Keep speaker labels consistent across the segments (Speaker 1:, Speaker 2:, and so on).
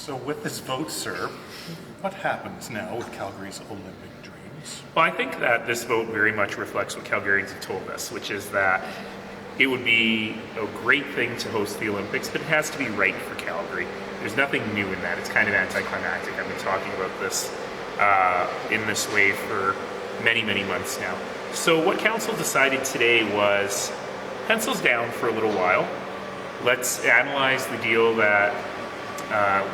Speaker 1: So with this vote, sir, what happens now with Calgary's Olympic dreams?
Speaker 2: Well, I think that this vote very much reflects what Calgarians have told us, which is that it would be a great thing to host the Olympics, but it has to be right for Calgary. There's nothing new in that. It's kind of anticlimactic. I've been talking about this in this way for many, many months now. So what council decided today was pencils down for a little while. Let's analyze the deal that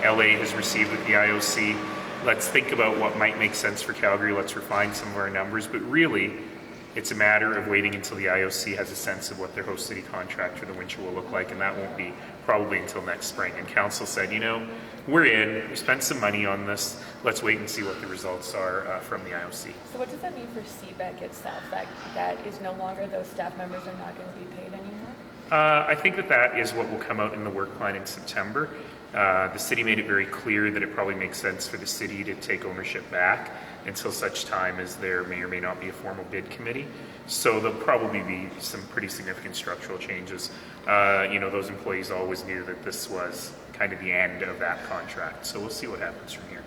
Speaker 2: LA has received with the IOC. Let's think about what might make sense for Calgary. Let's refine some of our numbers. But really, it's a matter of waiting until the IOC has a sense of what their host city contract for the winter will look like, and that won't be probably until next spring. And council said, you know, we're in, we spent some money on this, let's wait and see what the results are from the IOC.
Speaker 3: So what does that mean for CBEC itself, that is no longer, those staff members are not going to be paid anymore?
Speaker 2: I think that is what will come out in the work plan in September. The city made it very clear that it probably makes sense for the city to take ownership back until such time as there may or may not be a formal bid committee. So there'll probably be some pretty significant structural changes. You know, those employees always knew that this was kind of the end of that contract. So we'll see what happens from here.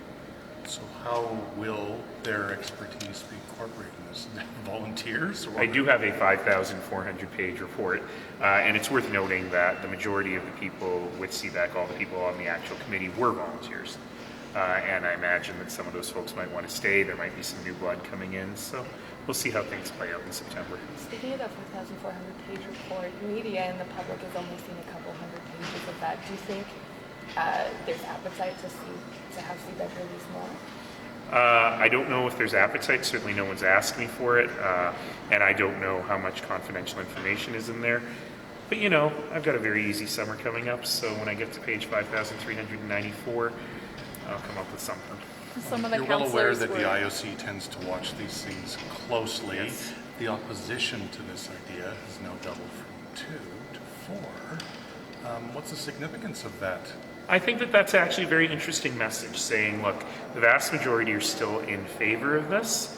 Speaker 1: So how will their expertise be incorporated in this? Volunteers? Or
Speaker 2: I do have a 5,400 page report, and it's worth noting that the majority of the people with CBEC, all the people on the actual committee, were volunteers. And I imagine that some of those folks might want to stay. There might be some new blood coming in. So we'll see how things play out in September.
Speaker 3: Speaking of that 5,400 page report, media and the public has only seen a couple hundred pages of that. Do you think there's appetite to have CBEC release more?
Speaker 2: I don't know if there's appetite. Certainly no one's asked me for it. And I don't know how much confidential information is in there. But you know, I've got a very easy summer coming up. So when I get to page 5,394, I'll come up with something.
Speaker 3: Some of the
Speaker 1: You're well aware that
Speaker 3: were...
Speaker 1: the IOC tends to watch these things closely.
Speaker 2: Yes.
Speaker 1: The opposition to this idea has now doubled from 2 to 4. What's the significance of that?
Speaker 2: I think that that's actually a very interesting message, saying, look, the vast majority are still in favor of this,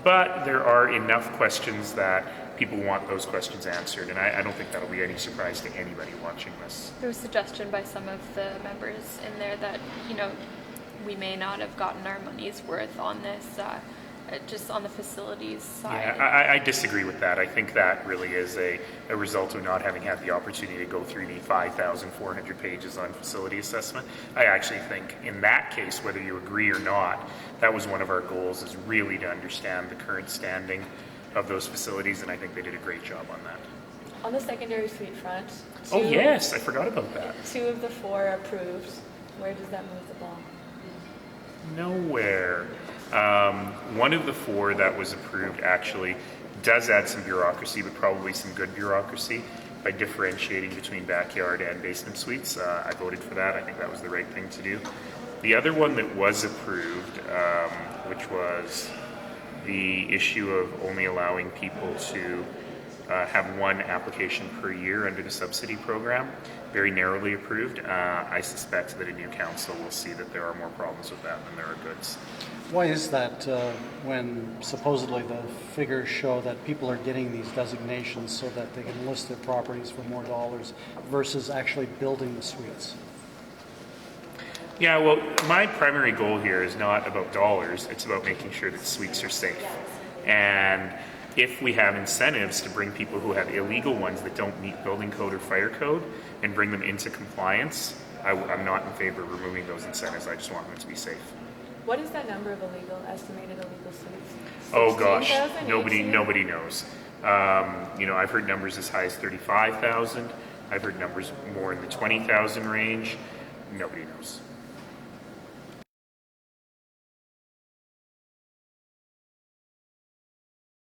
Speaker 2: but there are enough questions that people want those questions answered, and I don't think that'll be any surprise to anybody watching this.
Speaker 4: There was a suggestion by some of the members in there that, you know, we may not have gotten our money's worth on this, just on the facilities side.
Speaker 2: Yeah, I disagree with that. I think that really is a result of not having had the opportunity to go through the 5,400 pages on facility assessment. I actually think in that case, whether you agree or not, that was one of our goals, is really to understand the current standing of those facilities, and I think they did a great job on that.
Speaker 3: On the secondary suite front,
Speaker 2: Oh yes, I forgot about that.
Speaker 3: 2 of the 4 approved. Where does that move the ball?
Speaker 2: Nowhere. One of the 4 that was approved actually does add some bureaucracy, but probably some good bureaucracy by differentiating between backyard and basement suites. I voted for that. I think that was the right thing to do. The other one that was approved, which was the issue of only allowing people to have 1 application per year under the subsidy program, very narrowly approved. I suspect that a new council will see that there are more problems with that than there are goods.
Speaker 5: Why is that when supposedly the figures show that people are getting these designations so that they can list their properties for more dollars versus actually building the suites?
Speaker 2: Yeah, well, my primary goal here is not about dollars. It's about making sure that suites are safe. And if we have incentives to bring people who have illegal ones that don't meet building code or fire code and bring them into compliance, I'm not in favor of removing those incentives. I just want them to be safe.
Speaker 3: What is that number of estimated illegal suites?
Speaker 2: Oh gosh,
Speaker 3: 16,000,
Speaker 2: nobody knows. You know, I've heard numbers as high as 35,000. I've heard numbers more in the 20,000 range. Nobody knows.